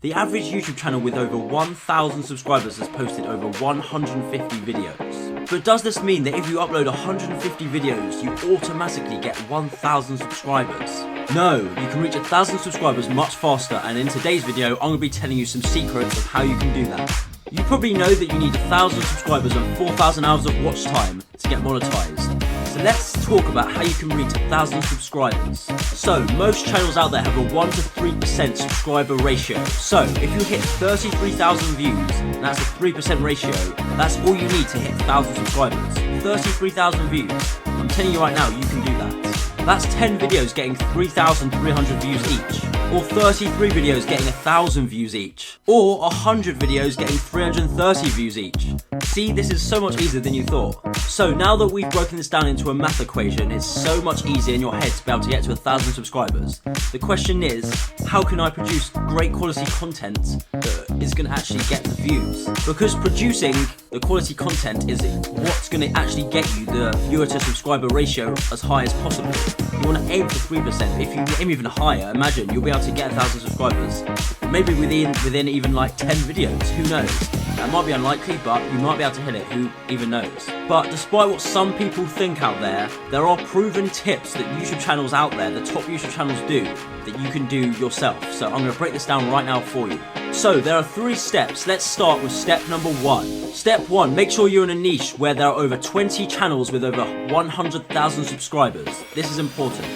The average YouTube channel with over 1,000 subscribers has posted over 150 videos. But does this mean that if you upload 150 videos, you automatically get 1,000 subscribers? No, you can reach 1,000 subscribers much faster, and in today's video, I'm going to be telling you some secrets of how you can do that. You probably know that you need 1,000 subscribers and 4,000 hours of watch time to get monetized. So let's talk about how you can reach 1,000 subscribers. So most channels out there have a 1 to 3% subscriber ratio. So if you hit 33,000 views, and that's a 3% ratio, that's all you need to hit 1,000 subscribers. 33,000 views. I'm telling you right now, you can do that. That's 10 videos getting 3,300 views each. Or 33 videos getting 1,000 views each. Or 100 videos getting 330 views each. See, this is so much easier than you thought. So now that we've broken this down into a math equation, it's so much easier in your head to be able to get to 1,000 subscribers. The question is, how can I produce great quality content that is going to actually get the views? Because producing the quality content is what's going to actually get you the viewer to subscriber ratio as high as possible. You want to aim for 3%. If you aim even higher, imagine you'll be able to get 1,000 subscribers. Maybe within even like 10 videos, who knows? That might be unlikely, but you might be able to hit it, who even knows? But despite what some people think out there are proven tips that YouTube channels out there, the top YouTube channels do, that you can do yourself. So I'm going to break this down right now for you. So there are 3 steps. Let's start with step number 1. Step 1, make sure you're in a niche where there are over 20 channels with over 100,000 subscribers. This is important,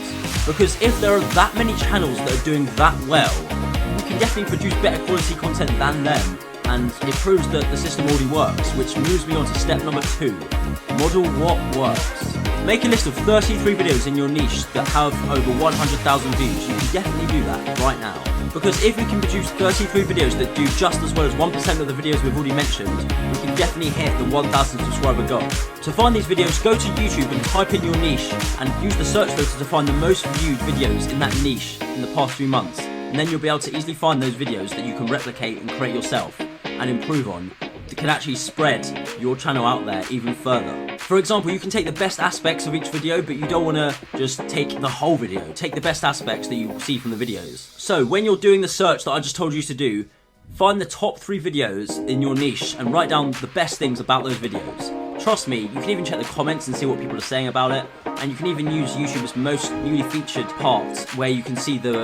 because if there are that many channels that are doing that well, you can definitely produce better quality content than them, and it proves that the system already works, which moves me on to step number 2. Model what works. Make a list of 33 videos in your niche that have over 100,000 views. You can definitely do that right now. Because if we can produce 33 videos that do just as well as 1% of the videos we've already mentioned, we can definitely hit the 1,000 subscriber goal. To find these videos, go to YouTube and type in your niche and use the search filter to find the most viewed videos in that niche in the past few months. And then you'll be able to easily find those videos that you can replicate and create yourself and improve on, that can actually spread your channel out there even further. For example, you can take the best aspects of each video, but you don't want to just take the whole video. Take the best aspects that you see from the videos. So when you're doing the search that I just told you to do, find the top 3 videos in your niche and write down the best things about those videos. Trust me, you can even check the comments and see what people are saying about it, and you can even use YouTube's most newly featured part, where you can see the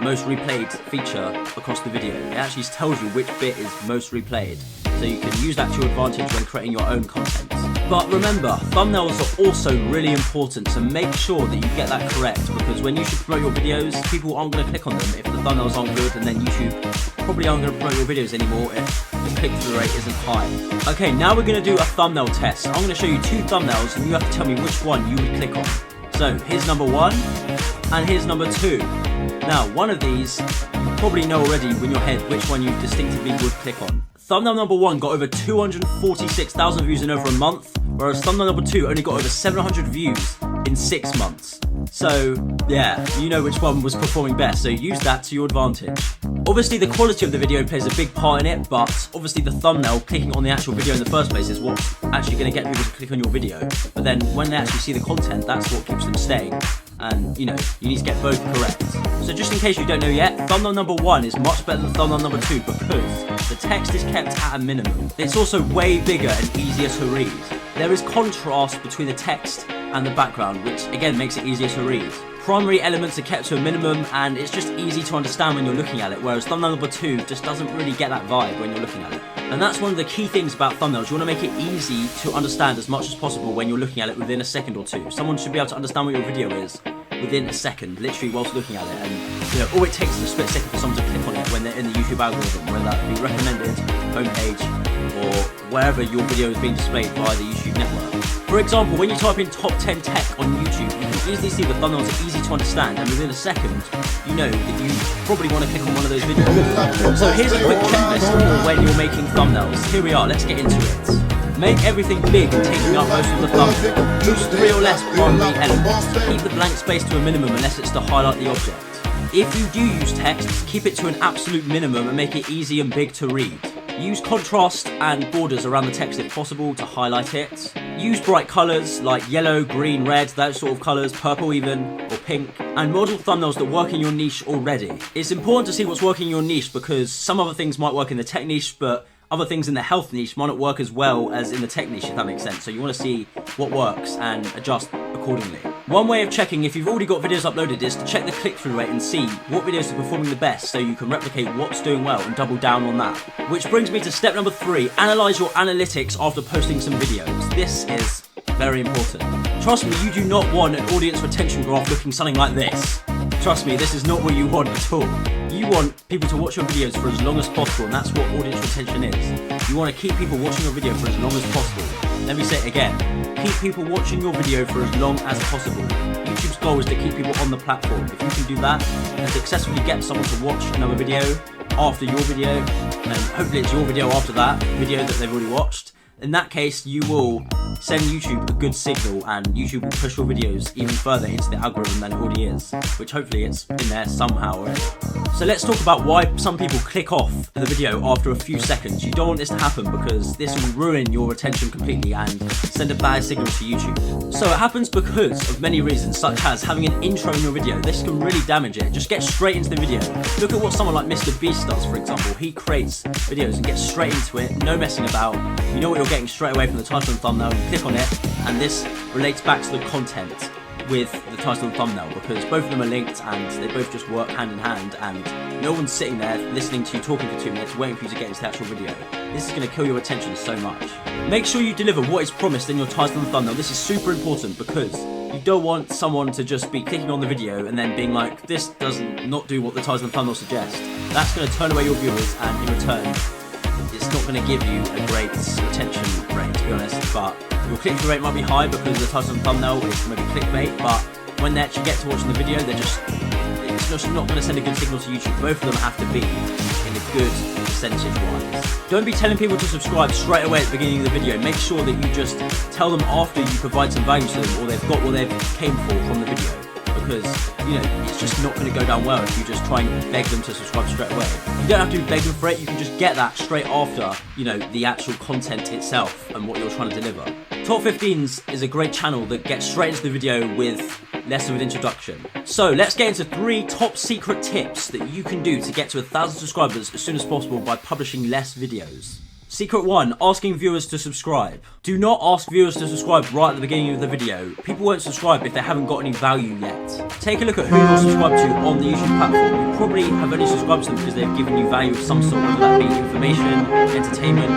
most replayed feature across the video. It actually tells you which bit is most replayed, so you can use that to your advantage when creating your own content. But remember, thumbnails are also really important, so make sure that you get that correct, because when you should promote your videos, people aren't going to click on them if the thumbnails aren't good, and then YouTube probably aren't going to promote your videos anymore if the click-through rate isn't high. Okay, now we're going to do a thumbnail test. I'm going to show you 2 thumbnails and you have to tell me which one you would click on. So here's number 1 and here's number 2. Now one of these you probably know already in your head which one you distinctively would click on. Thumbnail number 1 got over 246,000 views in over a month, whereas thumbnail number 2 only got over 700 views in 6 months. So yeah, you know which one was performing best, so use that to your advantage. Obviously the quality of the video plays a big part in it, but obviously the thumbnail, clicking on the actual video in the first place, is what's actually going to get people to click on your video. But then when they actually see the content, that's what keeps them staying. And you know, you need to get both correct. So just in case you don't know yet, thumbnail number 1 is much better than thumbnail number 2 because the text is kept at a minimum. It's also way bigger and easier to read. There is contrast between the text and the background, which again makes it easier to read. Primary elements are kept to a minimum, and it's just easy to understand when you're looking at it, whereas thumbnail number 2 just doesn't really get that vibe when you're looking at it. And that's one of the key things about thumbnails. You want to make it easy to understand as much as possible when you're looking at it within a second or 2. Someone should be able to understand what your video is within a second, literally whilst looking at it, and you know, all it takes is a split second for someone to click on it when they're in the YouTube algorithm, whether that be recommended, homepage, or wherever your video is being displayed via the YouTube network. For example, when you type in top 10 tech on YouTube, you can easily see the thumbnails are easy to understand, and within a second, you know that you probably want to click on one of those videos. So here's a quick checklist for when you're making thumbnails. Here we are, let's get into it. Make everything big and taking up most of the thumbnail. Use 3 or less primary elements. Keep the blank space to a minimum unless it's to highlight the object. If you do use text, keep it to an absolute minimum and make it easy and big to read. Use contrast and borders around the text if possible to highlight it. Use bright colours like yellow, green, red, those sort of colours, purple even, or pink. and model thumbnails that work in your niche already. It's important to see what's working in your niche because some other things might work in the tech niche, but other things in the health niche might not work as well as in the tech niche, if that makes sense. So you want to see what works and adjust accordingly. One way of checking if you've already got videos uploaded is to check the click-through rate and see what videos are performing the best so you can replicate what's doing well and double down on that. Which brings me to step number 3, analyze your analytics after posting some videos. This is very important. Trust me, you do not want an audience retention graph looking something like this. Trust me, this is not what you want at all. You want people to watch your videos for as long as possible, and that's what audience retention is. You want to keep people watching your video for as long as possible. Let me say it again. Keep people watching your video for as long as possible. YouTube's goal is to keep people on the platform. If you can do that and successfully get someone to watch another video after your video, and hopefully it's your video after that video that they've already watched, in that case you will send YouTube a good signal and YouTube will push your videos even further into the algorithm than it already is, which hopefully it's in there somehow already. So let's talk about why some people click off the video after a few seconds. You don't want this to happen because this will ruin your retention completely and send a bad signal to YouTube. So it happens because of many reasons, such as having an intro in your video. This can really damage it. Just get straight into the video. Look at what someone like Mr. Beast does, for example. He creates videos and gets straight into it, no messing about. You know what you're getting straight away from the title and thumbnail. You click on it, and this relates back to the content with the title and thumbnail because both of them are linked and they both just work hand in hand, and no one's sitting there listening to you talking for 2 minutes waiting for you to get into the actual video. This is going to kill your attention so much. Make sure you deliver what is promised in your title and thumbnail. This is super important because you don't want someone to just be clicking on the video and then being like, this does not do what the title and thumbnail suggest. That's going to turn away your viewers, and in return it's not going to give you a great retention rate, to be honest. But your click-through rate might be high because the title and thumbnail is maybe clickbait, but when they actually get to watching the video, it's just not going to send a good signal to YouTube. Both of them have to be in a good percentage-wise. Don't be telling people to subscribe straight away at the beginning of the video. Make sure that you just tell them after you provide some value to them, or they've got what they came for from the video. Because, you know, it's just not going to go down well if you just try and beg them to subscribe straight away. You don't have to beg them for it, you can just get that straight after, you know, the actual content itself and what you're trying to deliver. Top 15s is a great channel that gets straight into the video with less of an introduction. So let's get into 3 top secret tips that you can do to get to 1,000 subscribers as soon as possible by publishing less videos. Secret 1, asking viewers to subscribe. Do not ask viewers to subscribe right at the beginning of the video. People won't subscribe if they haven't got any value yet. Take a look at who you're subscribed to on the YouTube platform. You probably have only subscribed to them because they've given you value of some sort, whether that be information, entertainment,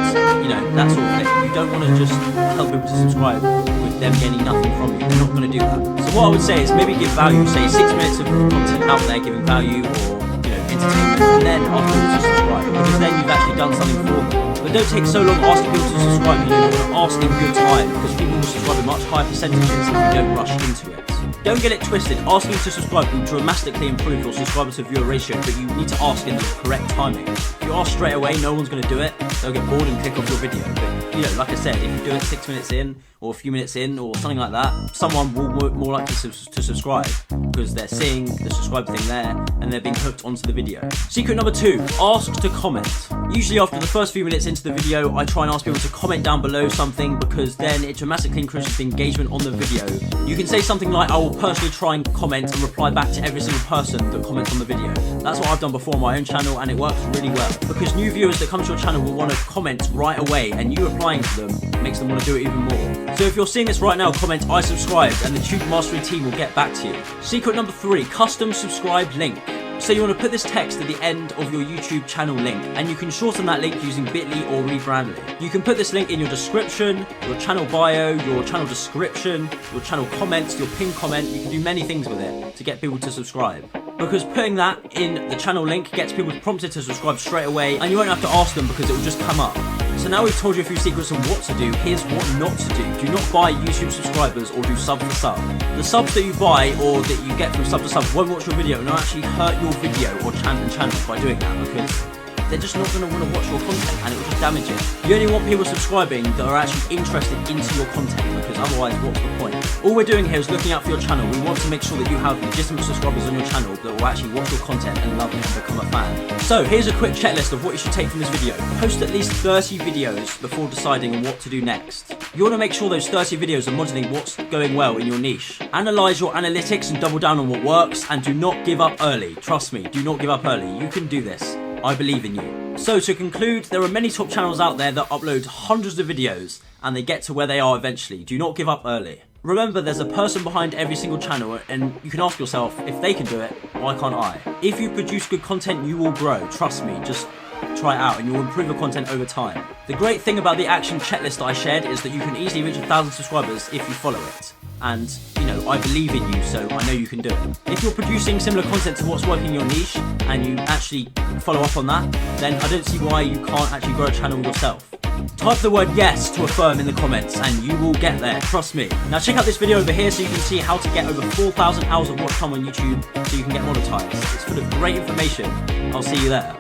you know, that sort of thing. You don't want to just tell people to subscribe with them gaining nothing from you. They're not going to do that. So what I would say is maybe give value, say 6 minutes of content out there giving value, or, you know, entertainment, and then ask people to subscribe, because then you've actually done something for them. But don't take so long asking people to subscribe. You want to ask in good time, because people will subscribe in much higher percentages if you don't rush into it. Don't get it twisted. Asking to subscribe will dramatically improve your subscriber to viewer ratio, but you need to ask in the correct timing. If you ask straight away, no one's going to do it. They'll get bored and click off your video. But, you know, like I said, if you do it 6 minutes in, or a few minutes in, or something like that, someone will more likely to subscribe, because they're seeing the subscribe thing there, and they're being hooked onto the video. Secret number 2, ask to comment. Usually after the first few minutes into the video, I try and ask people to comment down below something, because then it dramatically increases the engagement on the video. You can say something like, I will personally try and comment and reply back to every single person that comments on the video. That's what I've done before on my own channel, and it works really well, because new viewers that come to your channel will want to comment right away, and you replying to them makes them want to do it even more. So if you're seeing this right now, comment I subscribed, and the Tube Mastery team will get back to you. Secret number 3, custom subscribe link. So you want to put this text at the end of your YouTube channel link, and you can shorten that link using bit.ly or Rebrandly. You can put this link in your description, your channel bio, your channel description, your channel comments, your pinned comment. You can do many things with it to get people to subscribe, because putting that in the channel link gets people prompted to subscribe straight away, and you won't have to ask them because it will just come up. So now we've told you a few secrets on what to do, here's what not to do. Do not buy YouTube subscribers or do sub for sub. The subs that you buy or that you get from sub to sub won't watch your video and will actually hurt your video or channel by doing that, because they're just not going to want to watch your content, and it will just damage it. You only want people subscribing that are actually interested into your content, because otherwise what's the point? All we're doing here is looking out for your channel. We want to make sure that you have legitimate subscribers on your channel that will actually watch your content and love it and become a fan. So here's a quick checklist of what you should take from this video. Post at least 30 videos before deciding on what to do next. You want to make sure those 30 videos are modeling what's going well in your niche. Analyze your analytics and double down on what works, and do not give up early. Trust me, do not give up early. You can do this. I believe in you. So to conclude, there are many top channels out there that upload hundreds of videos and they get to where they are eventually. Do not give up early. Remember, there's a person behind every single channel, and you can ask yourself, if they can do it, why can't I? If you produce good content, you will grow. Trust me, just try it out and you'll improve your content over time. The great thing about the action checklist that I shared is that you can easily reach 1,000 subscribers if you follow it. And, you know, I believe in you, so I know you can do it. If you're producing similar content to what's working in your niche, and you actually follow up on that, then I don't see why you can't actually grow a channel yourself. Type the word yes to affirm in the comments and you will get there, trust me. Now check out this video over here so you can see how to get over 4,000 hours of watch time on YouTube so you can get monetized. It's full of great information. I'll see you there.